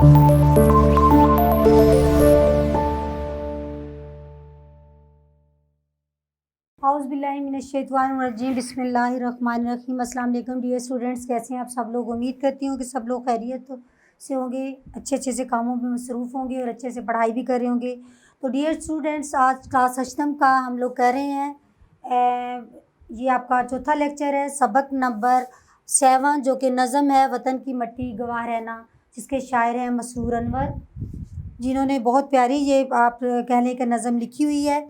औज़ुबिल्लाहिमिनश्शैतानिर्रजीम बिस्मिल्लाहिर्रहमानिर्रहीम। अस्सलाम वालेकुम डियर स्टूडेंट्स, कैसे हैं आप सब लोग। उम्मीद करती हूँ कि सब लोग खैरियत से होंगे, अच्छे से कामों में मसरूफ़ होंगे और अच्छे से पढ़ाई भी कर रहे होंगे। तो डियर स्टूडेंट्स, आज क्लास अष्टम का हम लोग कर रहे हैं। ये आपका चौथा लेक्चर है, सबक नंबर 7, जो कि नज़म है वतन की मट्टी गवाह रहना, जिसके शायर हैं मसरूर अनवर, जिन्होंने बहुत प्यारी ये आप कह लें कि नज़म लिखी हुई है।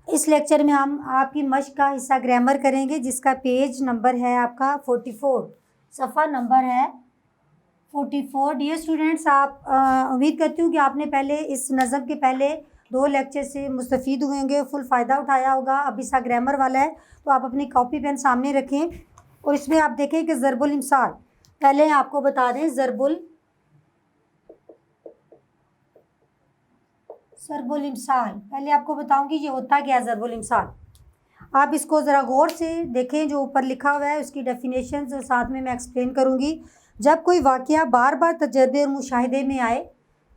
इस लेक्चर में हम आपकी मश्क का हिस्सा ग्रामर करेंगे, जिसका पेज नंबर है आपका 44, सफ़ा नंबर है 44। डियर स्टूडेंट्स, आप उम्मीद करती हूँ कि आपने पहले इस नज़म के पहले 2 लेक्चर से मुस्तफ़ीद हुए होंगे, फुल फ़ायदा उठाया होगा। अब हिस्सा ग्रामर वाला है, तो आप अपनी कॉपी पेन सामने रखें और इसमें आप देखें कि ज़रबुल इमसाल, पहले आपको बता दें ज़रबुल इमसाल, पहले आपको बताऊंगी ये होता क्या है ज़रबुल इमसाल। आप इसको ज़रा गौर से देखें, जो ऊपर लिखा हुआ है उसकी डेफिनेशन और साथ में मैं एक्सप्लेन करूंगी। जब कोई वाक़या बार बार तजर्बे और मुशाहिदे में आए,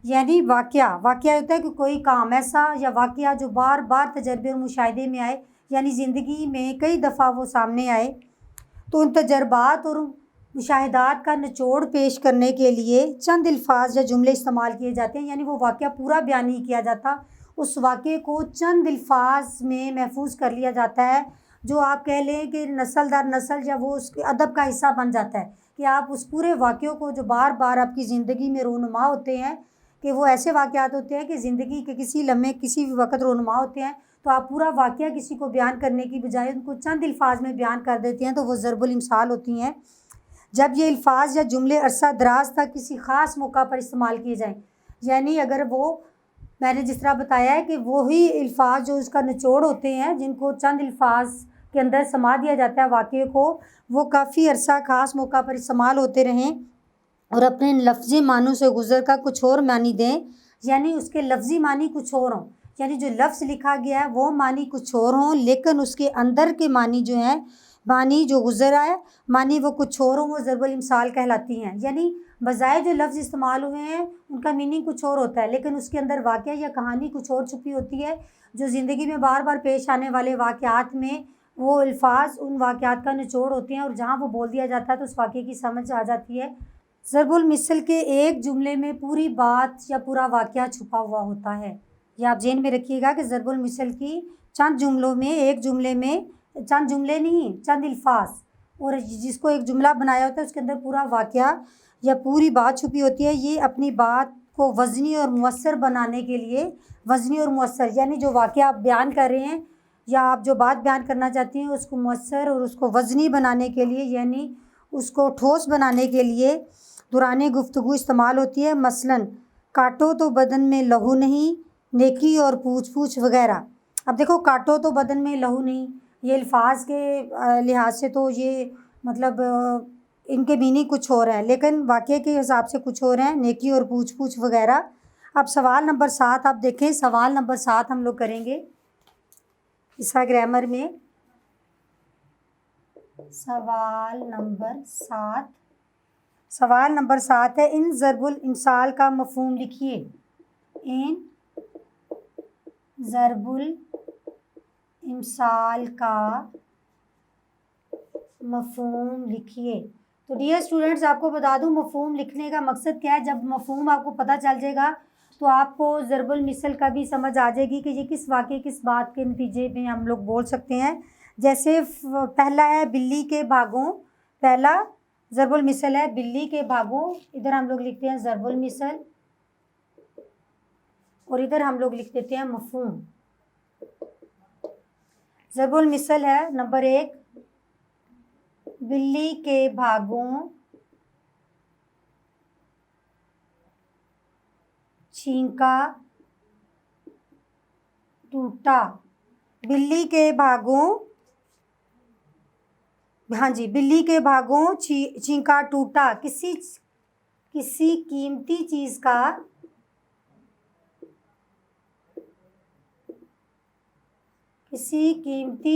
यानी वाक़या होता है कि कोई काम ऐसा या वाक़या जो बार बार तजर्बे और मुशाहिदे में आए, यानी ज़िंदगी में कई दफ़ा वो सामने आए, तो उन तजर्बात और मुशाहिदात का निचोड़ पेश करने के लिए चंद अल्फाज या जुमले इस्तेमाल किए जाते हैं। यानी वो वाक़या पूरा बयान नहीं किया जाता, उस वाक़े को चंद अल्फाज में महफूज कर लिया जाता है, जो आप कह लें कि नस्ल दर नस्ल या वो उसके अदब का हिस्सा बन जाता है, कि आप उस पूरे वाक़े को जो बार बार आपकी ज़िंदगी में रूनुमा होते हैं, कि वो ऐसे वाक़यात होते हैं कि ज़िंदगी के किसी लम्हे किसी भी वक़्त रूनुमा होते हैं, तो आप पूरा वाक़या किसी को बयान करने की बजाय उनको चंद अल्फाज में बयान कर देते हैं, तो वो ज़रबुल इमसाल होती हैं। जब ये अल्फाज या जुमले अरसा दराज तक किसी ख़ास मौका पर इस्तेमाल किए जाएँ, यानी अगर वो मैंने जिस तरह बताया है कि वही अल्फाज जो उसका निचोड़ होते हैं, जिनको चंद अल्फाज के अंदर समा दिया जाता है वाक़े को, वो काफ़ी अरसा ख़ास मौका पर इस्तेमाल होते रहें और अपने लफ्ज़ी मानों से गुज़र कर कुछ और मानी दें, यानी उसके लफ्ज़ी मानी कुछ और हों, यानी जो लफ्ज़ लिखा गया है वो मानी कुछ और हों, लेकिन उसके अंदर के मानी जो हैं, मानी जो गुज़र आए, मानी वो कुछ और हों, वो ज़रबुल इमसाल कहलाती हैं। यानी बजाय जो लफ्ज़ इस्तेमाल हुए हैं उनका मीनिंग कुछ और होता है, लेकिन उसके अंदर वाक़या या कहानी कुछ और छुपी होती है, जो ज़िंदगी में बार बार पेश आने वाले वाक़यात में वो अल्फाज उन वाक़यात का निचोड़ होते हैं, और जहाँ वो बोल दिया जाता है तो उस वाक़े की समझ आ जाती है। ज़रबुल मिसल के एक जुमले में पूरी बात या पूरा वाक़या छुपा हुआ होता है। ये आप ज़हन में रखिएगा कि ज़रबुल मिसल की चंद जुमलों में, एक जुमले में चंद जुमले नहीं, चंद अल्फाज, और जिसको एक जुमला बनाया होता है उसके अंदर पूरा वाक़या या पूरी बात छुपी होती है। ये अपनी बात को वज़नी और मुअस्सर बनाने के लिए, वज़नी और मुअस्सर यानी जो वाक़या आप बयान कर रहे हैं या आप जो बात बयान करना चाहती हैं उसको मुअस्सर और उसको वज़नी बनाने के लिए, यानी उसको ठोस बनाने के लिए दुरानी गुफ्तगू इस्तेमाल होती है। मसलन, काटो तो बदन में लहू नहीं, नेकी और पूछ पूछ वगैरह। अब देखो, काटो तो बदन में लहू नहीं, ये अल्फाज के लिहाज से तो ये मतलब इनके मीनिंग कुछ और है, लेकिन वाक़ये के हिसाब से कुछ और हैं, नेकी और पूछ पूछ वगैरह। अब सवाल नंबर 7 आप देखें, सवाल नंबर 7 हम लोग करेंगे इसका ग्रामर में। सवाल नंबर 7 है, इन ज़रबुल इमसाल का मफ़हूम लिखिए। इन ज़रबुल इमसाल का मफ़हूम लिखिए। तो डियर स्टूडेंट्स, आपको बता दूं मफ़हूम लिखने का मकसद क्या है। जब मफ़हूम आपको पता चल जाएगा तो आपको ज़रबुल मिसल का भी समझ आ जाएगी कि ये किस वाक़े किस बात के नतीजे में हम लोग बोल सकते हैं। जैसे पहला है बिल्ली के भागों, पहला ज़रबुल मिसल है बिल्ली के भागों, इधर हम लोग लिखते हैं ज़रबुल मिसल और इधर हम लोग लिख देते हैं मफ़हूम। ज़रबुल मिसल है नंबर 1, बिल्ली के भागों छींका टूटा। बिल्ली के भागों, हाँ जी, बिल्ली के भागों छींका टूटा। किसी कीमती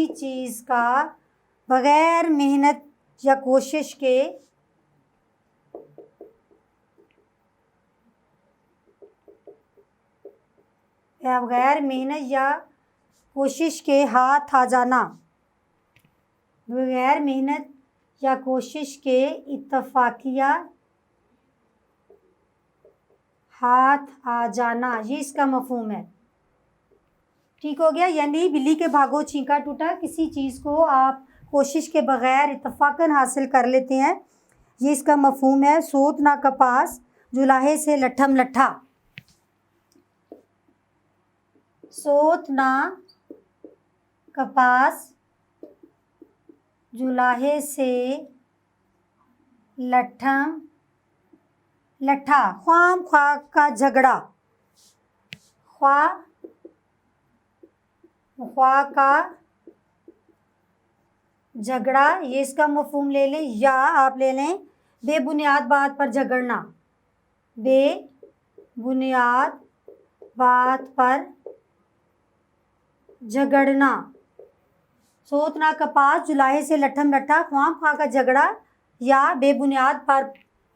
चीज़ का बगैर मेहनत या कोशिश के बगैर मेहनत या कोशिश के हाथ आ जाना, बगैर मेहनत या कोशिश के इत्तफाकिया हाथ आ जाना, ये इसका मफहूम है। ठीक हो गया। यानी बिल्ली के भागो छींका टूटा, किसी चीज़ को आप कोशिश के बगैर इत्तफाकन हासिल कर लेते हैं, ये इसका मफहूम है। सोत ना कपास जुलाहे से लट्ठम लट्ठा, सोत ना कपास जुलाहे से लट्ठम लट्ठा, ख्वाम ख्वा का झगड़ा, ख्वा का झगड़ा, ये इसका मफहूम ले लें। या आप ले लें बेबुनियाद बात पर झगड़ना, बेबुनियाद बात पर झगड़ना। सोत ना कपास जुलाहे से लट्ठम लट्ठा, ख्वाम ख्वा का झगड़ा या बेबुनियाद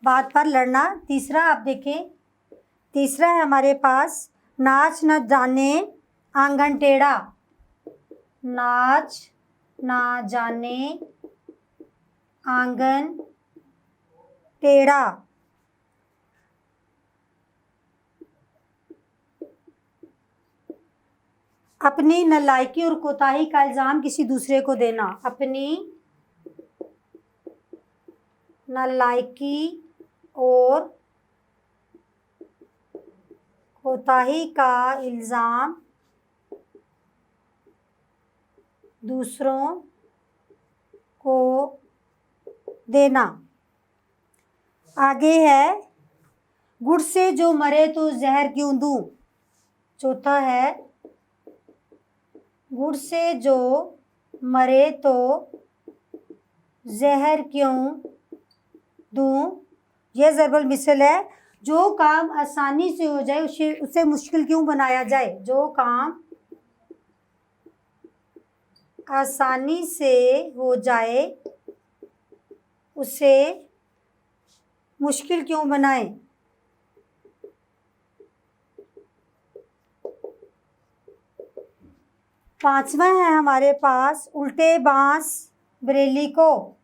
बात पर लड़ना। तीसरा आप देखें, तीसरा है हमारे पास नाच न जाने आंगन टेढ़ा, नाच ना जाने आंगन टेढ़ा। अपनी नालायकी और कोताही का इल्ज़ाम किसी दूसरे को देना, अपनी नालायकी और कोताही का इल्ज़ाम दूसरों को देना। आगे है गुड़ से जो मरे तो जहर क्यों दूं, चौथा है गुड़ से जो मरे तो जहर क्यों दूं, यह ज़रबुल मिसल है। जो काम आसानी से हो जाए उसे मुश्किल क्यों बनाया जाए, जो काम आसानी से हो जाए उसे मुश्किल क्यों बनाएं। पांचवा है हमारे पास उल्टे बांस बरेली को,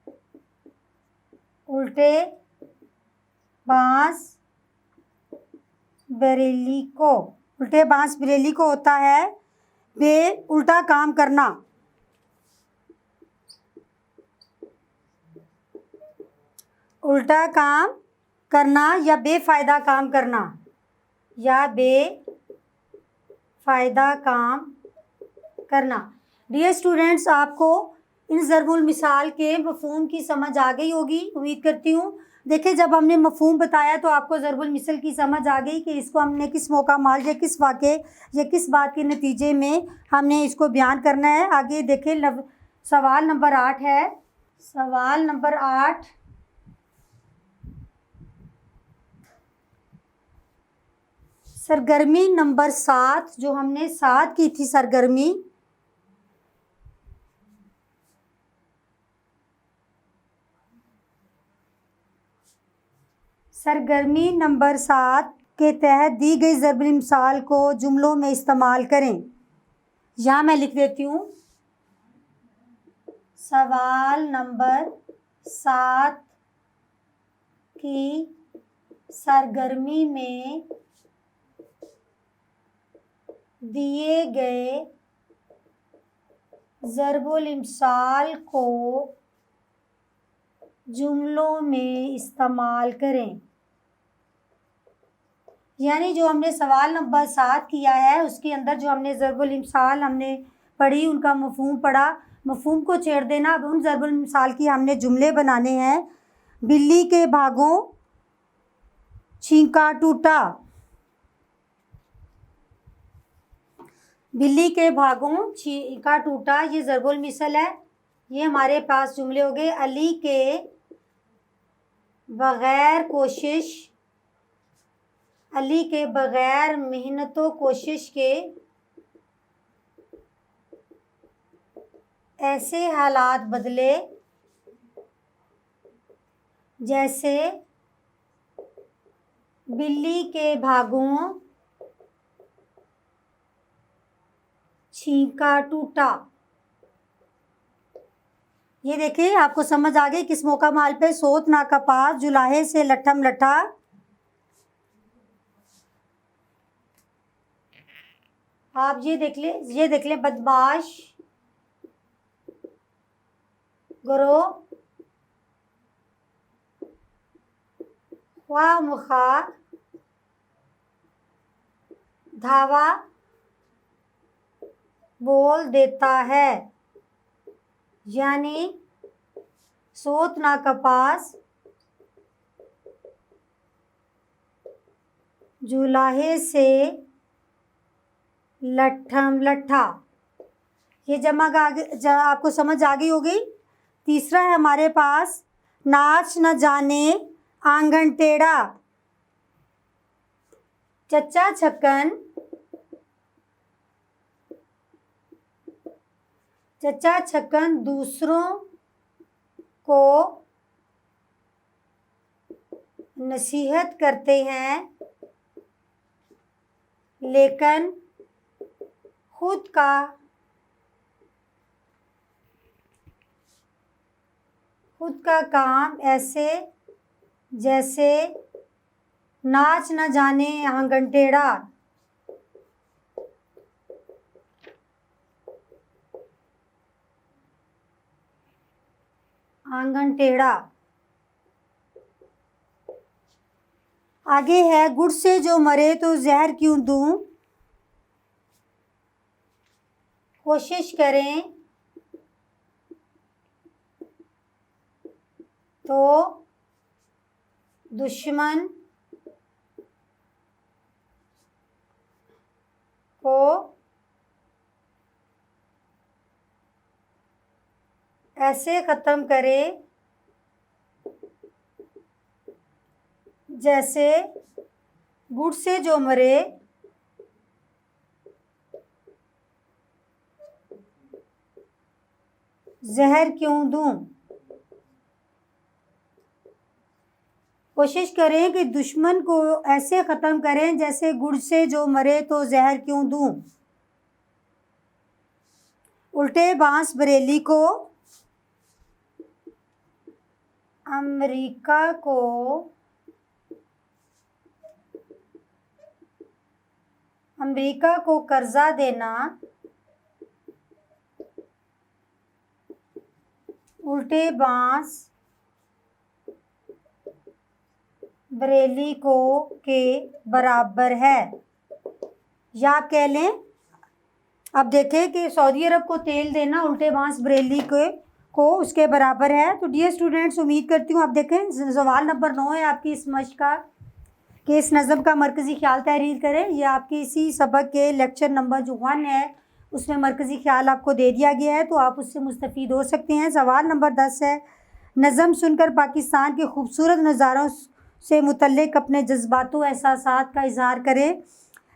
उल्टे बांस बरेली को, उल्टे बांस बरेली को होता है उल्टा काम करना, उल्टा काम करना या बेफ़ायदा काम करना, या बेफ़ायदा काम करना। डियर स्टूडेंट्स, आपको इन ज़रबुल मिसाल के मफ़हूम की समझ आ गई होगी, उम्मीद करती हूँ। देखिए, जब हमने मफ़हूम बताया तो आपको ज़रबुल मिसल की समझ आ गई कि इसको हमने किस मौका माल या किस वाक़े या किस बात के नतीजे में हमने इसको बयान करना है। आगे देखें, सवाल नंबर 8 है। सवाल नंबर 8, सरगर्मी नंबर 7, जो हमने 7 की थी सरगर्मी, सरगर्मी नंबर 7 के तहत दी गई ज़रबुल मिसाल को जुमलों में इस्तेमाल करें। यहाँ मैं लिख देती हूँ, सवाल नंबर 7 की सरगर्मी में दिए गए ज़रबुल मिसाल को जुमलों में इस्तेमाल करें। यानी जो हमने सवाल नंबर 7 किया है उसके अंदर जो हमने ज़रबुल मिसाल हमने पढ़ी, उनका मफ़हूम पढ़ा, मफ़हूम को छेड़ देना। अब उन ज़रबुल मिसाल की हमने जुमले बनाने हैं। बिल्ली के भागों छींका टूटा, बिल्ली के भागों छींका टूटा, ये ज़रबुल मिसल है। ये हमारे पास जुमले हो गए। अली के बग़ैर कोशिश, अली के बग़ैर मेहनत व कोशिश के ऐसे हालात बदले जैसे बिल्ली के भागों छींका टूटा। ये देखिए आपको समझ आ गई किस मौका माल पे सोत ना कपास जुलाहे से लट्ठम लट्ठा। आप ये देख ले बदमाश गरो ख्वाह मुखा धावा बोल देता है, यानी सोत ना कपास जुलाहे से लट्ठम लट्ठा। ये आपको समझ आ गई होगी। तीसरा है हमारे पास नाच न जाने आंगन टेढ़ा। चच्चा छक्कन दूसरों को नसीहत करते हैं, लेकिन खुद का काम ऐसे जैसे नाच न जाने आंगन टेढ़ा। आंगन टेढ़ा। आगे है गुड़ से जो मरे तो जहर क्यों दूं। कोशिश करें तो दुश्मन को ऐसे ख़त्म करे जैसे गुड़ से जो मरे जहर क्यों दूं। कोशिश करें कि दुश्मन को ऐसे ख़त्म करें जैसे गुड़ से जो मरे तो जहर क्यों दूं। उल्टे बांस बरेली को अमेरिका को कर्जा देना। उल्टे बांस बरेली को के बराबर है। या आप कह लें, अब देखें कि सऊदी अरब को तेल देना उल्टे बांस बरेली को उसके बराबर है। तो डियर स्टूडेंट्स, उम्मीद करती हूँ आप देखें सवाल नंबर 9 है आपकी इस मश्क का कि इस नज़म का मरकज़ी ख्याल तहरीर करें। यह आपकी इसी सबक के लेक्चर नंबर जो 1 है उसमें मरकज़ी ख्याल आपको दे दिया गया है, तो आप उससे मुस्तफ़ीद हो सकते हैं। सवाल नंबर 10 है, नज़म सुनकर पाकिस्तान के खूबसूरत नज़ारों से मुतल्लिक़ अपने जज्बातों एहसासात का इज़हार करें।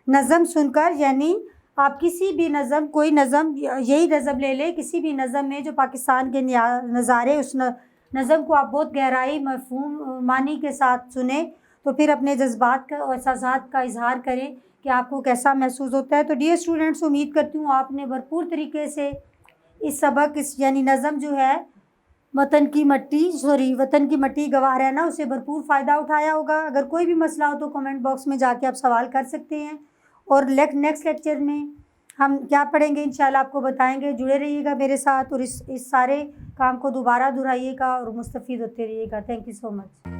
नज़म सुनकर यानी आप किसी भी नज़म, कोई नज़म, यही नज़म ले लें, किसी भी नज़म में जो पाकिस्तान के नज़ारे, उस नज़म को आप बहुत गहराई मफ़हूम मानी के साथ सुने, तो फिर अपने जज्बात का और एहसासात का इज़हार करें कि आपको कैसा महसूस होता है। तो डियर स्टूडेंट्स, उम्मीद करती हूँ आपने भरपूर तरीके से इस सबक यानी नज़म जो है वतन की मट्टी गवाह रहना, उसे भरपूर फ़ायदा उठाया होगा। अगर कोई भी मसला हो तो कमेंट बॉक्स में जाके आप सवाल कर सकते हैं, और नेक्स्ट लेक्चर में हम क्या पढ़ेंगे इंशाल्लाह आपको बताएंगे। जुड़े रहिएगा मेरे साथ और इस सारे काम को दोबारा दोहराइएगा और मुस्तफ़ीद होते रहिएगा। Thank you so much.